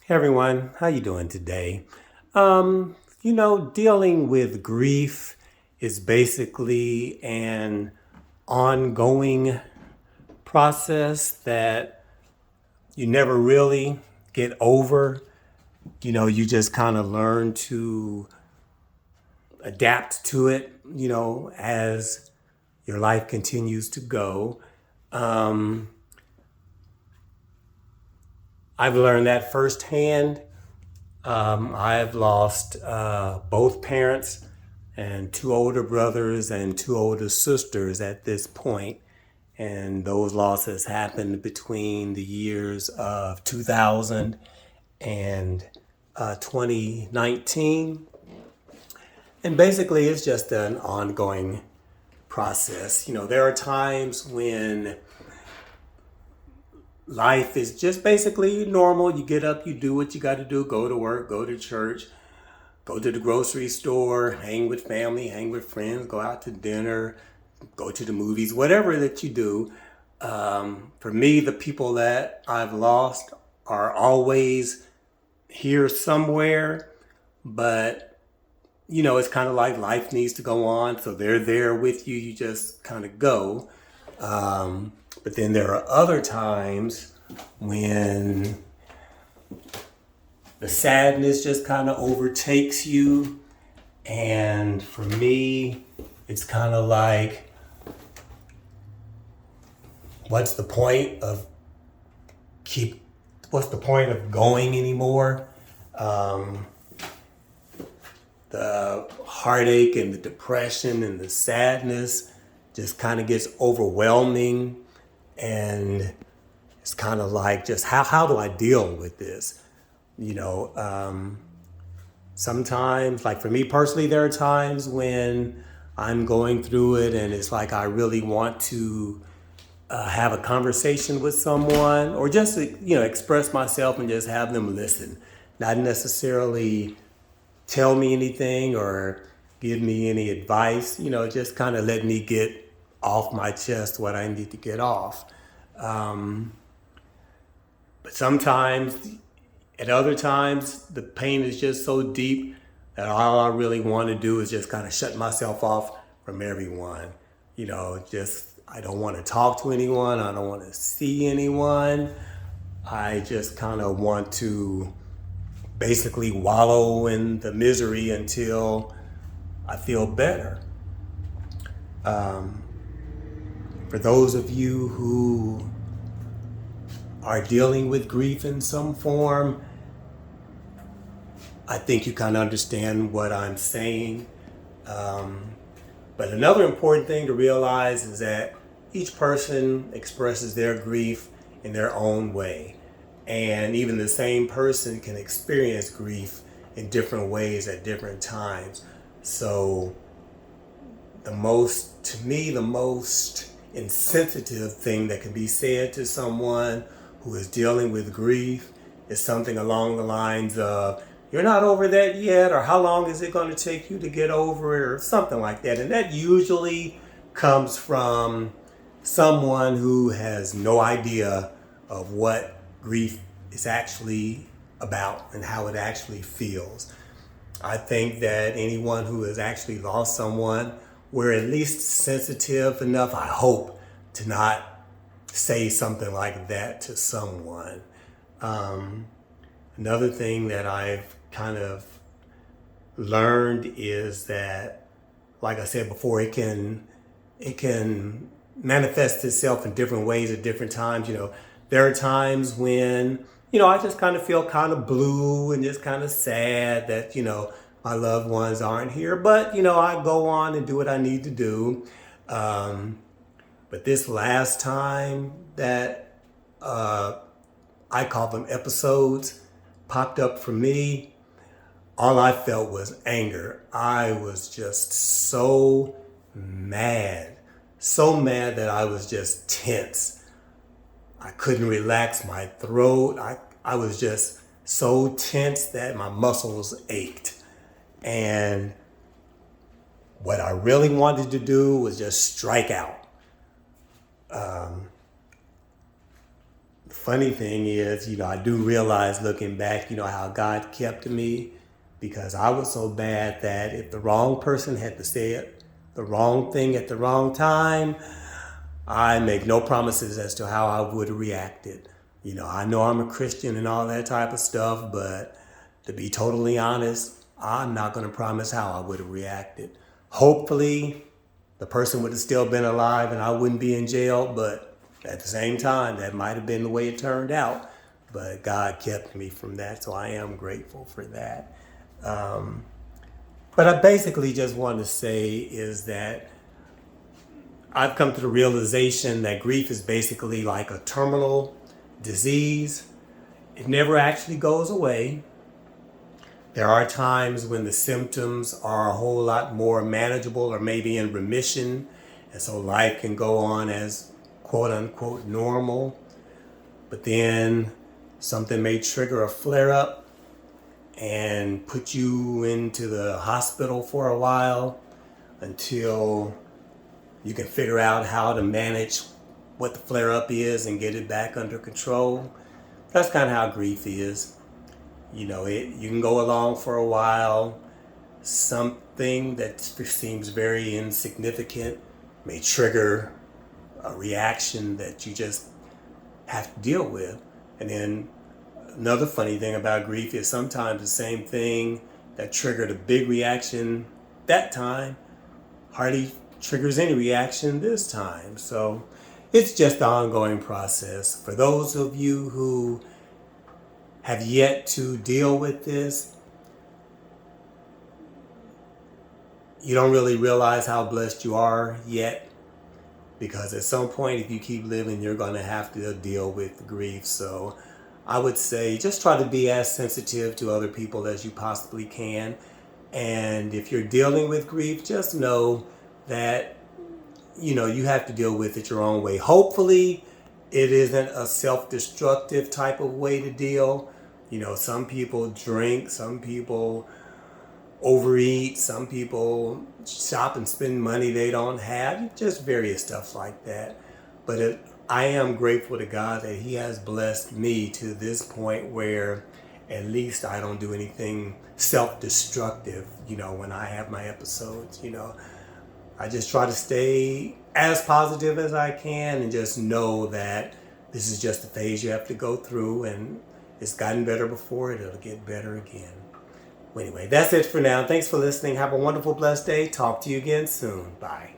Hey everyone, how you doing today? Dealing with grief is basically an ongoing process that you never really get over. You just kind of learn to adapt to it, as your life continues to go. Um, I've learned that firsthand. I've lost both parents and two older brothers and two older sisters at this point. And those losses happened between the years of 2000 and 2019. And basically, it's just an ongoing process. There are times when life is just basically normal. You get up, you do what you got to do, go to work, go to church, go to the grocery store, hang with family, hang with friends, go out to dinner, go to the movies, whatever that you do. For me, the people that I've lost are always here somewhere, but it's kind of like life needs to go on, so they're there with you. You just kind of go. But then there are other times when the sadness just kind of overtakes you. And for me, it's kind of like, what's the point of keep? What's the point of going anymore? Um, the heartache and the depression and the sadness just kind of gets overwhelming, and it's kind of like, just how do I deal with this? You know, Sometimes, like for me personally, there are times when I'm going through it and it's like I really want to have a conversation with someone, or just express myself and just have them listen, not necessarily tell me anything or give me any advice. Just kind of let me get off my chest what I need to get off. But sometimes, at other times, the pain is just so deep that all I really want to do is just kind of shut myself off from everyone. Just I don't want to talk to anyone. I don't want to see anyone. I just kind of want to basically wallow in the misery until I feel better. For those of you who are dealing with grief in some form, I think you kind of understand what I'm saying. But another important thing to realize is that each person expresses their grief in their own way. And even the same person can experience grief in different ways at different times. So the most insensitive thing that can be said to someone who is dealing with grief is something along the lines of, "You're not over that yet," or "How long is it going to take you to get over it," or something like that. And that usually comes from someone who has no idea of what grief is actually about and how it actually feels. I think that anyone who has actually lost someone, we're at least sensitive enough, I hope, to not say something like that to someone. Um, Another thing that I've kind of learned is that, like I said before, it can manifest itself in different ways at different times. There are times when I just kind of feel kind of blue and just kind of sad that my loved ones aren't here, but I go on and do what I need to do. Um, but this last time that I call them episodes popped up for me, all I felt was anger. I was just so mad that I was just tense. I couldn't relax my throat. I was just so tense that my muscles ached. And what I really wanted to do was just strike out. funny thing is, I do realize looking back, how God kept me, because I was so bad that if the wrong person had to say it, the wrong thing at the wrong time, I make no promises as to how I would have reacted. I know I'm a Christian and all that type of stuff, but to be totally honest, I'm not going to promise how I would have reacted. Hopefully, the person would have still been alive and I wouldn't be in jail, but at the same time, that might have been the way it turned out. But God kept me from that, so I am grateful for that. But I basically just want to say is that I've come to the realization that grief is basically like a terminal disease. It never actually goes away. There are times when the symptoms are a whole lot more manageable or maybe in remission, and so life can go on as quote unquote normal. But then something may trigger a flare up and put you into the hospital for a while until you can figure out how to manage what the flare up is and get it back under control. That's kind of how grief is. You can go along for a while. Something that seems very insignificant may trigger a reaction that you just have to deal with. And then another funny thing about grief is sometimes the same thing that triggered a big reaction that time hardly triggers any reaction this time. So it's just an ongoing process. For those of you who have yet to deal with this, you don't really realize how blessed you are yet, because at some point, if you keep living, you're going to have to deal with grief. So I would say just try to be as sensitive to other people as you possibly can. And if you're dealing with grief, just know that, you have to deal with it your own way. Hopefully, it isn't a self-destructive type of way to deal. Some people drink, some people overeat, some people shop and spend money they don't have, just various stuff like that. But I am grateful to God that He has blessed me to this point where at least I don't do anything self-destructive, when I have my episodes. I just try to stay as positive as I can and just know that this is just a phase you have to go through, and it's gotten better before, it'll get better again. Anyway, that's it for now. Thanks for listening. Have a wonderful, blessed day. Talk to you again soon. Bye.